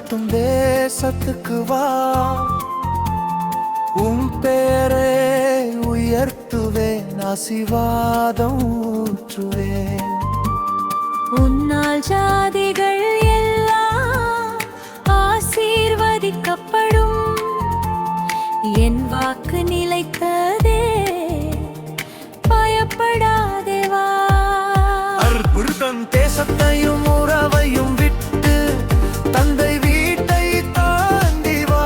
காட்டும் தேசத்துக்கு வா. உன் பேரை உயர்த்துவேன், ஆசீர்வாதம் ஊற்றுவேன். உன்னால் ஜாதிகள் எல்லாம் ஆசீர்வதிக்கப்படும். என் வாக்கு நிலைத்ததே, பயப்படாதே வா. அற்புதம் தேசத்தையும் உறவையும் விட்டு தந்தை வீட்டை தாண்டி வா.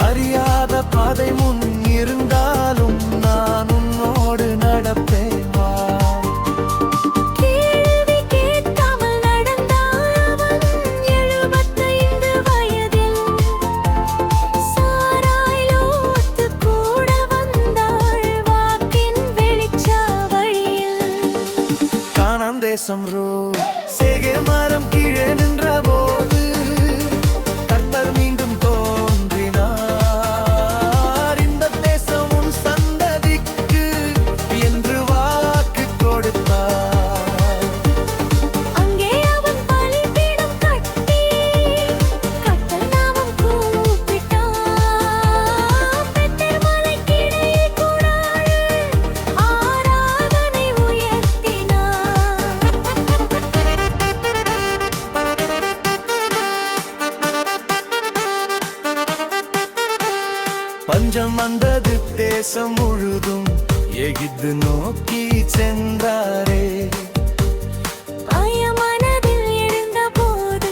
அறியாத பாதை முன் இருந்தாலும் நான் உன்னோடு நடப்பேன் வா. கேள்வி கேட்காமல் நடந்தால் அவன் 75 வயதில். சாராய் லோத்து கூட வந்தாள் வாக்கின் வெளிச்ச வழியில். கானான் தேசம் சேகேர் மரம் கீழே நின்ற போது கர்த்தர் மீண்டும் தோன்றினார். இந்த தேசம் உன் சந்ததிக்கு என்று வாக்கு கொடுத்தார். அங்கே அவன் பலிபீடம் கட்டி கர்த்தர் நாமம் கூப்பிட்டான். பெத்தேல் மலைக்கிடையே கூடாது ஆராதனை உயர்த்தினான். பஞ்சம் வந்தது தேசம் முழுதும், எகிப்து நோக்கி சென்றாரே. மனதில் எழுந்தபோது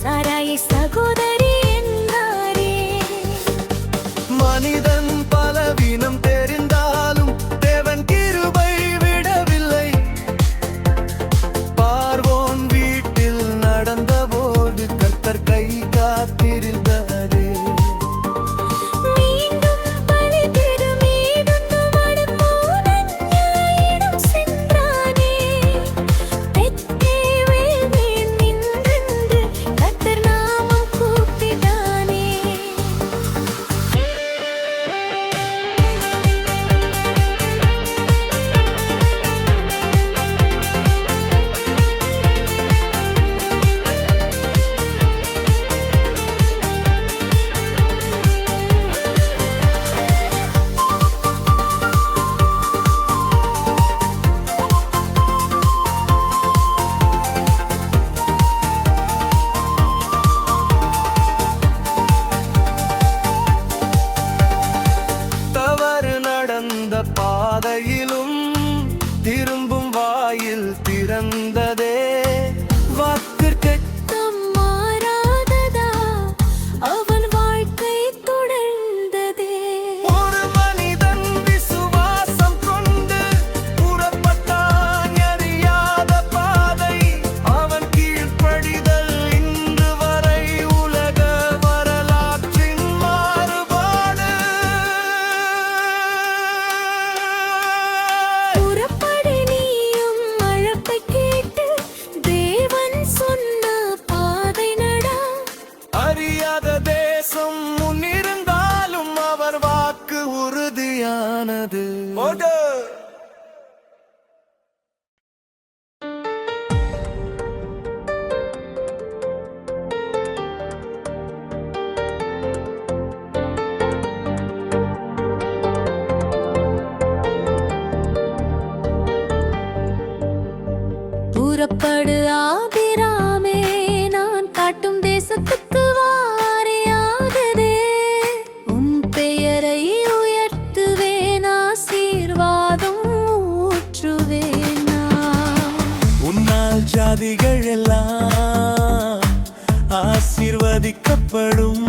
சாராயை சகோதரி என்றாரே. மனிதன் பலவீனம் தெரிந்தாலும் தேவன் கிருபை விடவில்லை. பார்வோன் வீட்டில் நடந்தபோது கர்த்தர் கை காத்திருந்தாரே. மீண்டும் பலிபீடம் மீதுண்டு வரும்போது அந்நியரிடம் சென்றானே. பெத்தேல் மேல் நின்று கர்த்தர் நாமம் கூப்பிட்டானே. தவறு நடந்த பாதையிலும் திரும்பும் வாயில் திறந்ததே. வாக்கு மாறாததா அவன் வாழ்க்கை தொடர்ந்ததே. ஒரு மனிதன் விசுவாசம் கொண்டு புறப்பட்டான் அறியாத பாதை. அவன் கீழ்ப்படிதல் இன்று வரை உலக வரலாற்றின் மாறுபாடு. புறப்படு நீயும் அழைப்பை கேட்டு தேவன் சொன்ன பாதை நட. அறியாத தேசம் முன்னிருந்தாலும் அவர் வாக்கு உறுதியானது. புறப்படு ஆபிராமே, நான் காட்டும் தேசத்துக்கு வாரியாகதே. உன் பெயரை உயர்த்துவேன், ஆசீர்வாதம் ஊற்றுவேன் நான். உன்னால் ஜாதிகள் எல்லாம் ஆசீர்வதிக்கப்படும்.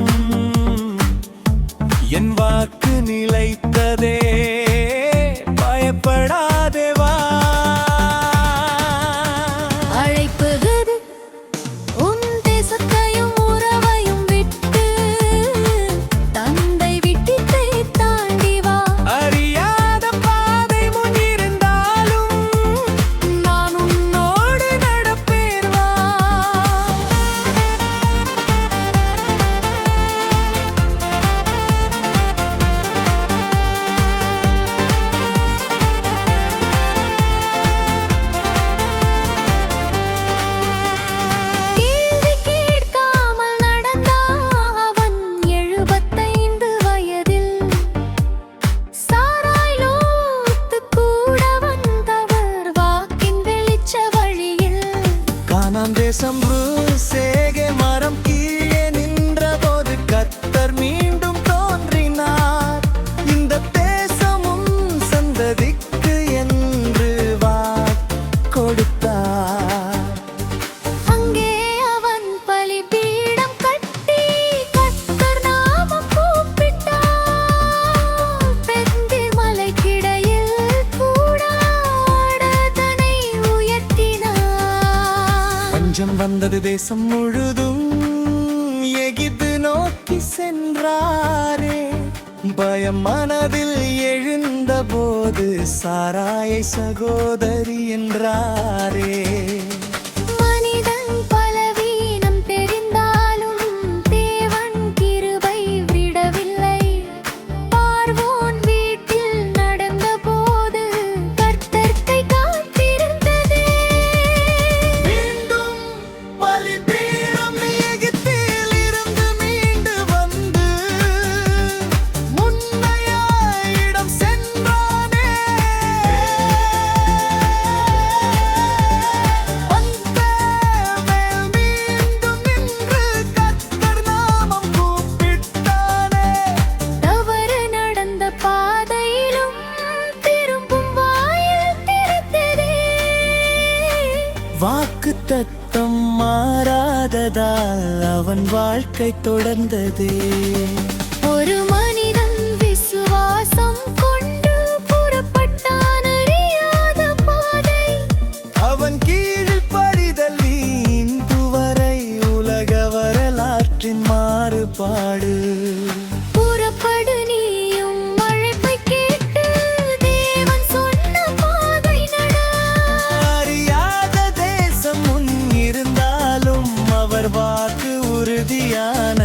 என் வாக்கு நிலைத்ததே, பயப்படாதே வா. அழைப்புகிறது உன் தேசத்தையும் உறவையும் விட்டு தந்தை வீட்டை தாண்டி வா. அறியாத பாதை முன் இருந்தாலும் நான் உன்னோடு நடப்பேன் வா. பறந்தது தேசம் முழுதும் எகிது நோக்கி சென்றாரே. பயம் மனதில் எழுந்த போது சாராயை சகோதரி என்றாரே. மனிதன் பலவீனம் தெரிந்தாலும் தேவன் கிருபை விடவில்லை. பார்வோன் வீட்டில் நடந்த போது கர்த்தர் கை காத்திருந்ததே. மீண்டும் பலிபீடம் எகிப்தில் இருந்து மீண்டு வந்து முன்னைய இடம் சென்றானே. மேல் மீண்டும் நின்று கர்த்தர் நாமம் கூப்பிட்டானே. தவறு நடந்த பாதையிலும் திரும்பும் வாயில் திறந்ததே. வாக்கு தத்தம் மாறாததால் அவன் வாழ்க்கை தொடர்ந்ததே. ஒரு மனிதன் விசுவாசம் கொண்டு புறப்பட்டான் அறியாத பாதை. அவன் கீழில் படிதல் இன்று வரை உலக வரலாற்றின் மாறுபாடு. புறப்படு நீயும் அழைப்பை கேட்டு தேவன் சொன்ன பாதை நட. அறியாத தேசம் முன் இருந்தாலும் அவர் வாக்கு உறுதியான